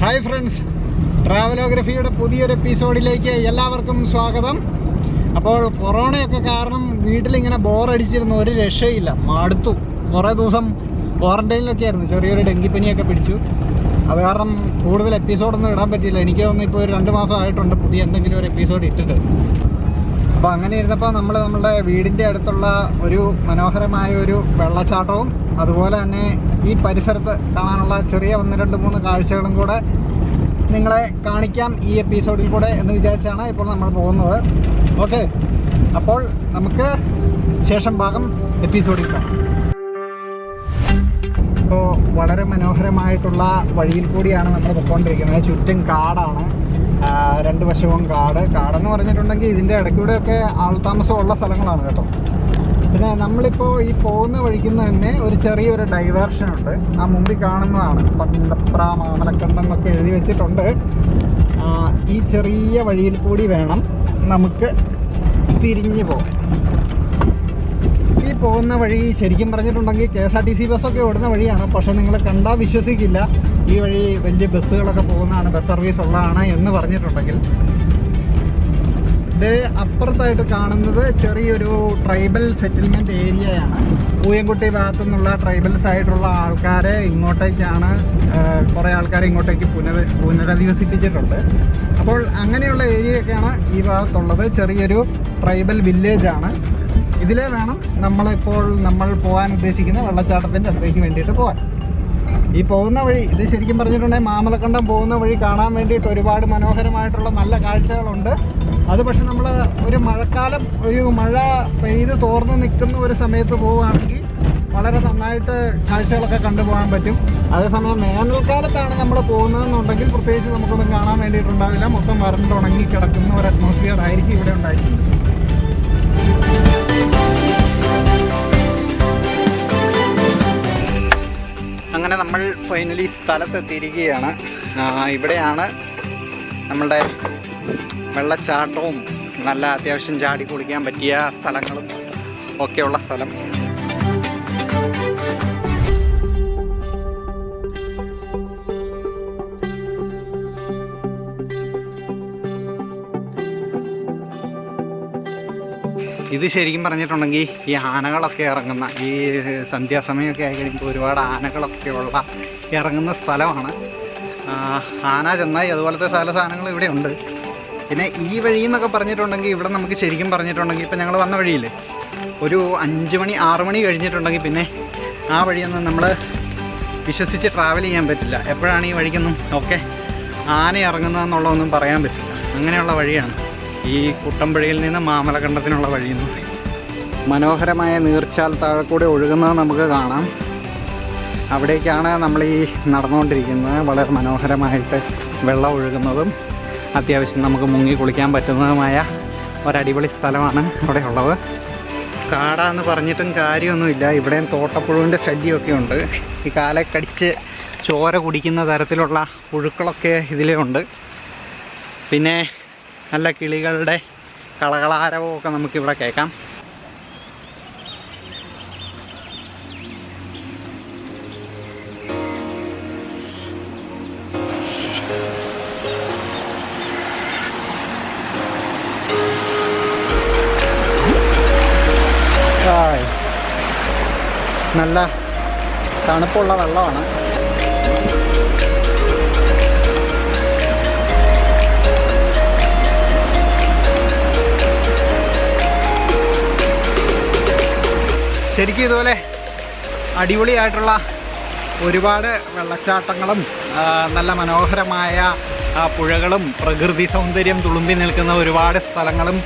Hi friends, ട്രാവലോഗ്രഫിയുടെ പുതിയൊരു എപ്പിസോഡിലേക്ക് എല്ലാവർക്കും സ്വാഗതം. അപ്പോൾ കൊറോണയൊക്കെ കാരണം വീട്ടിലിങ്ങനെ ബോറടിച്ചിരുന്ന ഒരു രക്ഷയില്ല, മടുത്തു. കുറേ ദിവസം ക്വാറന്റൈനിലൊക്കെ ആയിരുന്നു, ചെറിയൊരു ഡെങ്കിപ്പനിയൊക്കെ പിടിച്ചു. അത് കാരണം കൂടുതൽ എപ്പിസോഡൊന്നും ഇടാൻ പറ്റിയില്ല. എനിക്ക് തോന്നുന്നു ഇപ്പോൾ ഒരു 2 മാസം ആയിട്ടുണ്ട് പുതിയ എന്തെങ്കിലും ഒരു എപ്പിസോഡ് ഇട്ടിട്ട്. അപ്പോൾ അങ്ങനെ ഇരുന്നപ്പോൾ നമ്മളുടെ വീടിൻ്റെ അടുത്തുള്ള ഒരു മനോഹരമായ ഒരു വെള്ളച്ചാട്ടവും അതുപോലെ തന്നെ ഈ പരിസരത്ത് കാണാനുള്ള ചെറിയ 1, 2, 3 കാഴ്ചകളും കൂടെ നിങ്ങളെ കാണിക്കാം ഈ എപ്പിസോഡിൽ കൂടെ എന്ന് വിചാരിച്ചാണ് ഇപ്പോൾ നമ്മൾ പോകുന്നത്. ഓക്കെ, അപ്പോൾ നമുക്ക് ശേഷം ഭാഗം എപ്പിസോഡിൽ കാണാം. ഇപ്പോൾ വളരെ മനോഹരമായിട്ടുള്ള വഴിയിൽ കൂടിയാണ് നമ്മൾ പോയിക്കൊണ്ടിരിക്കുന്നത്. ചുറ്റും കാടാണ്, 2 വശവും കാടെന്ന് പറഞ്ഞിട്ടുണ്ടെങ്കിൽ ഇതിൻ്റെ ഇടയ്ക്കൂടെയൊക്കെ ആൾതാമസമുള്ള സ്ഥലങ്ങളാണ് കേട്ടോ. പിന്നെ നമ്മളിപ്പോൾ ഈ പോകുന്ന വഴിക്കുന്ന തന്നെ ഒരു ചെറിയൊരു ഡൈവേർഷൻ ഉണ്ട്. ആ മുമ്പിൽ കാണുന്നതാണ് പന്തപ്ര മാമലക്കണ്ടം എന്നൊക്കെ എഴുതി വെച്ചിട്ടുണ്ട്. ഈ ചെറിയ വഴിയിൽ കൂടി വേണം നമുക്ക് തിരിഞ്ഞു പോകാം. ഈ പോകുന്ന വഴി ശരിക്കും പറഞ്ഞിട്ടുണ്ടെങ്കിൽ KSRTC ബസ്സൊക്കെ ഓടുന്ന വഴിയാണ്. പക്ഷേ നിങ്ങൾ കണ്ടാൽ വിശ്വസിക്കില്ല, ഈ വഴി വലിയ ബസ്സുകളൊക്കെ പോകുന്നതാണ്, ബസ് സർവീസ് ഉള്ളതാണ് എന്ന് പറഞ്ഞിട്ടുണ്ടെങ്കിൽ. ഇത് അപ്പുറത്തായിട്ട് കാണുന്നത് ചെറിയൊരു ട്രൈബൽ സെറ്റിൽമെൻറ്റ് ഏരിയയാണ്. പൂയംകുട്ടി ഭാഗത്തു നിന്നുള്ള ട്രൈബൽസ് ആയിട്ടുള്ള ആൾക്കാരെ ഇങ്ങോട്ടേക്കാണ്, കുറേ ആൾക്കാരെ ഇങ്ങോട്ടേക്ക് പുനരധിവസിപ്പിച്ചിട്ടുണ്ട്. അപ്പോൾ അങ്ങനെയുള്ള ഏരിയയൊക്കെയാണ് ഈ ഭാഗത്തുള്ളത്. ചെറിയൊരു ട്രൈബൽ വില്ലേജാണ്. ഇതിലേ വേണം നമ്മൾ പോകാൻ ഉദ്ദേശിക്കുന്ന വെള്ളച്ചാട്ടത്തിൻ്റെ അടുത്തേക്ക് വേണ്ടിയിട്ട് പോകാൻ. ഈ പോകുന്ന വഴി ഇത് ശരിക്കും പറഞ്ഞിട്ടുണ്ടെങ്കിൽ മാമലക്കണ്ടം പോകുന്ന വഴി കാണാൻ വേണ്ടിയിട്ട് ഒരുപാട് മനോഹരമായിട്ടുള്ള നല്ല കാഴ്ചകളുണ്ട്. അത് പക്ഷെ നമ്മൾ ഒരു മഴ പെയ്ത് തോർന്ന് നിൽക്കുന്ന ഒരു സമയത്ത് പോവുകയാണെങ്കിൽ വളരെ നന്നായിട്ട് കാഴ്ചകളൊക്കെ കണ്ടുപോകാൻ പറ്റും. അതേസമയം വേനൽക്കാലത്താണ് നമ്മൾ പോകുന്നതെന്നുണ്ടെങ്കിൽ പ്രത്യേകിച്ച് നമുക്കൊന്നും കാണാൻ വേണ്ടിയിട്ടുണ്ടാവില്ല. മൊത്തം വരണ്ടുണങ്ങി കിടക്കുന്ന ഒരു അറ്റ്മോസ്ഫിയർ ആയിരിക്കും ഇവിടെ ഉണ്ടായിരിക്കുന്നത്. അങ്ങനെ നമ്മൾ ഫൈനലി സ്ഥലത്തെത്തിയിരിക്കുകയാണ്. ഇവിടെയാണ് നമ്മളുടെ വെള്ളച്ചാട്ടവും നല്ല അത്യാവശ്യം ചാടി കുളിക്കാൻ പറ്റിയ സ്ഥലങ്ങളും ഒക്കെയുള്ള സ്ഥലം. ഇത് ശരിക്കും പറഞ്ഞിട്ടുണ്ടെങ്കിൽ ഈ ആനകളൊക്കെ ഇറങ്ങുന്ന, ഈ സന്ധ്യാസമയമൊക്കെ ആയി കഴിയുമ്പോൾ ഒരുപാട് ആനകളൊക്കെ ഉള്ള ഇറങ്ങുന്ന സ്ഥലമാണ്. ആന, ചെന്നായി അതുപോലത്തെ സാധനങ്ങൾ ഇവിടെ ഉണ്ട്. പിന്നെ ഈ വഴി എന്നൊക്കെ പറഞ്ഞിട്ടുണ്ടെങ്കിൽ ഇവിടെ നമുക്ക് ശരിക്കും പറഞ്ഞിട്ടുണ്ടെങ്കിൽ ഇപ്പം ഞങ്ങൾ വന്ന വഴിയില്ലേ, ഒരു 5 മണി 6 മണി കഴിഞ്ഞിട്ടുണ്ടെങ്കിൽ പിന്നെ ആ വഴിയൊന്നും നമ്മൾ വിശ്വസിച്ച് ട്രാവൽ ചെയ്യാൻ പറ്റില്ല. എപ്പോഴാണ് ഈ വഴിക്കൊന്നും ആന ഇറങ്ങുന്നതെന്നുള്ളതൊന്നും പറയാൻ പറ്റില്ല. അങ്ങനെയുള്ള വഴിയാണ് ഈ കുട്ടമ്പുഴയിൽ നിന്ന് മാമലക്കണ്ടത്തിനുള്ള വഴിയെന്ന് പറയും. മനോഹരമായ നീർച്ചാൽ താഴെ കൂടെ ഒഴുകുന്നത് നമുക്ക് കാണാം. അവിടേക്കാണ് നമ്മൾ ഈ നടന്നുകൊണ്ടിരിക്കുന്നത്. വളരെ മനോഹരമായിട്ട് വെള്ളം ഒഴുകുന്നതും അത്യാവശ്യം നമുക്ക് മുങ്ങി കുളിക്കാൻ പറ്റുന്നതുമായ ഒരടിപൊളി സ്ഥലമാണ് അവിടെ ഉള്ളത്. കാടാന്ന് പറഞ്ഞിട്ടും കാര്യമൊന്നുമില്ല, ഇവിടെയും തോട്ടപ്പുഴുവിൻ്റെ ശല്യമൊക്കെ ഉണ്ട്. ഈ കാലെ കടിച്ച് ചോര കുടിക്കുന്ന തരത്തിലുള്ള പുഴുക്കളൊക്കെ ഇതിലേ ഉണ്ട്. പിന്നെ നല്ല കിളികളുടെ കളകളാരവവും ഒക്കെ നമുക്കിവിടെ കേൾക്കാം. നല്ല തണുപ്പുള്ള വെള്ളമാണ്. ശരിക്കും ഇതുപോലെ അടിപൊളിയായിട്ടുള്ള ഒരുപാട് വെള്ളച്ചാട്ടങ്ങളും നല്ല മനോഹരമായ പുഴകളും പ്രകൃതി സൗന്ദര്യം തുളുമ്പി നിൽക്കുന്ന ഒരുപാട് സ്ഥലങ്ങളും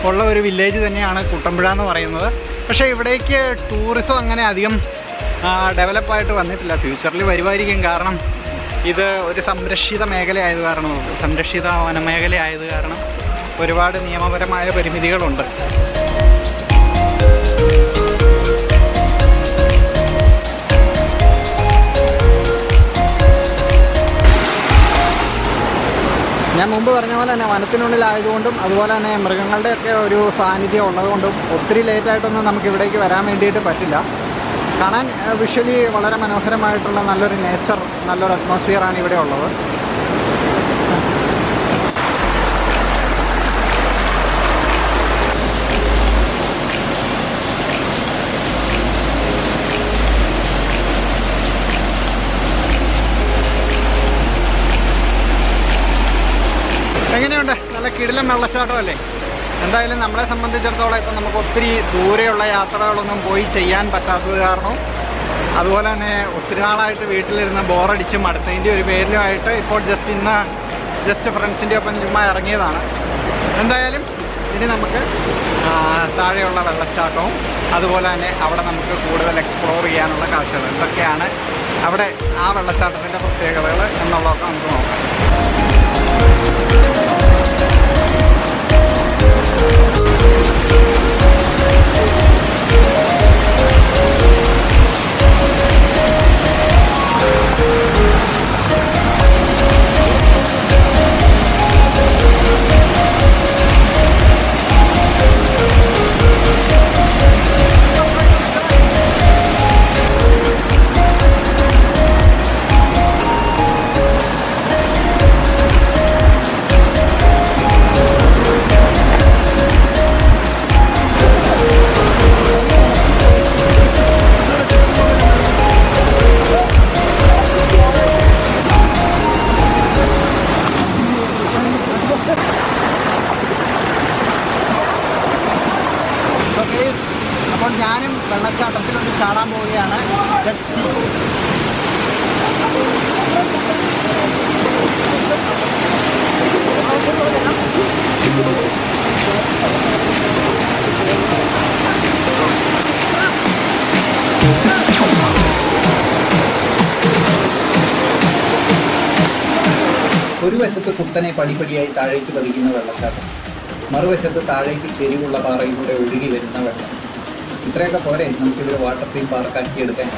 ഉള്ള ഒരു വില്ലേജ് തന്നെയാണ് കുട്ടമ്പുഴ എന്ന് പറയുന്നത്. പക്ഷേ ഇവിടേക്ക് ടൂറിസം അങ്ങനെ അധികം ഡെവലപ്പായിട്ട് വന്നിട്ടില്ല. ഫ്യൂച്ചറിൽ വരുമായിരിക്കും. കാരണം ഇത് ഒരു സംരക്ഷിത വനമേഖലയായത് കാരണം ഒരുപാട് നിയമപരമായ പരിമിതികളുണ്ട്. ഞാൻ മുമ്പ് പറഞ്ഞ പോലെ തന്നെ വനത്തിനുള്ളിലായതുകൊണ്ടും അതുപോലെ തന്നെ മൃഗങ്ങളുടെയൊക്കെ ഒരു സാന്നിധ്യം ഉള്ളതുകൊണ്ടും ഒത്തിരി ലേറ്റായിട്ടൊന്നും നമുക്ക് ഇവിടേക്ക് വരാൻ വേണ്ടിയിട്ട് പറ്റില്ല. കാണാൻ വിഷ്വലി വളരെ മനോഹരമായിട്ടുള്ള നല്ലൊരു നേച്ചർ, നല്ലൊരു അറ്റ്മോസ്ഫിയറാണ് ഇവിടെ ഉള്ളത്. എങ്ങനെയുണ്ട്? നല്ല കിടിലൻ വെള്ളച്ചാട്ടമല്ലേ? എന്തായാലും നമ്മളെ സംബന്ധിച്ചിടത്തോളം ഇപ്പം നമുക്ക് ഒത്തിരി ദൂരെയുള്ള യാത്രകളൊന്നും പോയി ചെയ്യാൻ പറ്റാത്തത് കാരണവും അതുപോലെ തന്നെ ഒത്തിരി നാളായിട്ട് വീട്ടിലിരുന്ന് ബോറടിച്ച് മടുത്തതിൻ്റെ ഒരു പേരിലുമായിട്ട് ഇപ്പോൾ ജസ്റ്റ് ഫ്രണ്ട്സിൻ്റെ ഒപ്പം ചുമ്മാ ഇറങ്ങിയതാണ്. എന്തായാലും ഇനി നമുക്ക് താഴെയുള്ള വെള്ളച്ചാട്ടവും അതുപോലെ തന്നെ അവിടെ നമുക്ക് കൂടുതൽ എക്സ്പ്ലോർ ചെയ്യാനുള്ള കാഴ്ചകൾ എന്തൊക്കെയാണ് അവിടെ ആ വെള്ളച്ചാട്ടത്തിൻ്റെ പ്രത്യേകതകൾ എന്നുള്ളതൊക്കെ നമുക്ക് നോക്കാം. അപ്പോൾ ഞാനും വെള്ളച്ചാട്ടത്തിലൊന്ന് ചാടാൻ പോവുകയാണ്. ഒരു വശത്ത് കുത്തനെ പടിപടിയായി താഴേക്ക് പതിക്കുന്ന വെള്ളച്ചാട്ടം, മറുവശത്ത് താഴേക്ക് ചെരിവുള്ള പാറയിലൂടെ ഒഴുകി വരുന്ന വെള്ളം. ഇത്രയൊക്കെ പോരെ നമുക്കിതൊരു വാട്ടർ തീം പാർക്കാക്കിയെടുക്കാൻ.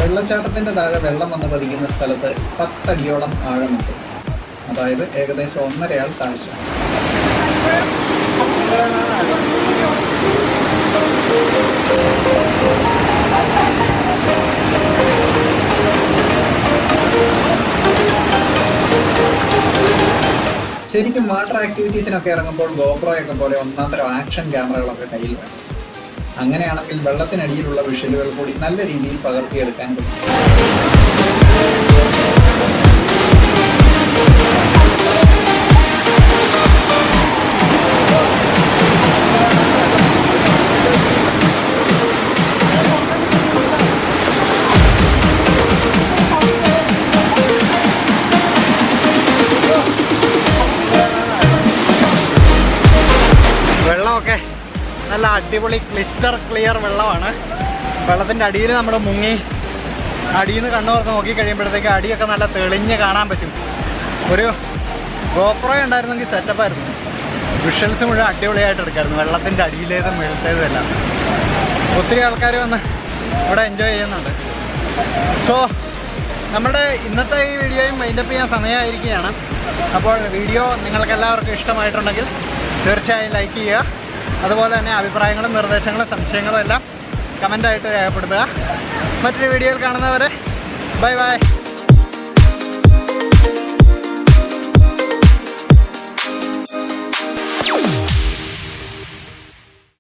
വെള്ളച്ചാട്ടത്തിൻ്റെ താഴെ വെള്ളം വന്ന് പതിക്കുന്ന സ്ഥലത്ത് 10 അടിയോളം ആഴമുണ്ട്. അതായത് ഏകദേശം 1.5 ആൾ താഴ്ച. ശരിക്കും വാട്ടർ ആക്ടിവിറ്റീസിനൊക്കെ ഇറങ്ങുമ്പോൾ ഗോപ്രോയൊക്കെ പോലെ ഒന്നാന്തരം ആക്ഷൻ ക്യാമറകളൊക്കെ കയ്യിൽ വേണം. അങ്ങനെയാണെങ്കിൽ വെള്ളത്തിനടിയിലുള്ള വിഷ്വലുകൾ കൂടി നല്ല രീതിയിൽ പകർത്തിയെടുക്കാൻ പറ്റും. വെള്ളമൊക്കെ നല്ല അടിപൊളി ക്ലിയർ വെള്ളമാണ്. വെള്ളത്തിൻ്റെ അടിയിൽ നമ്മൾ മുങ്ങി അടിയിൽ നിന്ന് കണ്ണു തുറന്ന് നോക്കി കഴിയുമ്പോഴത്തേക്ക് അടിയൊക്കെ നല്ല തെളിഞ്ഞ് കാണാൻ പറ്റും. ഒരു ഗോപ്രോ ഉണ്ടായിരുന്നെങ്കിൽ സെറ്റപ്പായിരുന്നു. വിഷ്വൽസ് മുഴുവൻ അടിപൊളിയായിട്ട് എടുക്കായിരുന്നു, വെള്ളത്തിൻ്റെ അടിയിലേതും മേളത്തേതും എല്ലാം. ഒത്തിരി ആൾക്കാർ വന്ന് ഇവിടെ എൻജോയ് ചെയ്യുന്നുണ്ട്. സോ നമ്മുടെ ഇന്നത്തെ ഈ വീഡിയോയും വൈൻഡപ്പ് ചെയ്യാൻ സമയമായിരിക്കുകയാണ്. അപ്പോൾ വീഡിയോ നിങ്ങൾക്ക് എല്ലാവർക്കും ഇഷ്ടമായിട്ടുണ്ടെങ്കിൽ തീർച്ചയായും ലൈക്ക് ചെയ്യുക. അതുപോലെ തന്നെ അഭിപ്രായങ്ങളും നിർദ്ദേശങ്ങളും സംശയങ്ങളും എല്ലാം കമൻ്റായിട്ട് രേഖപ്പെടുത്തുക. മറ്റൊരു വീഡിയോയിൽ കാണുന്നവരെ ബൈ ബൈ.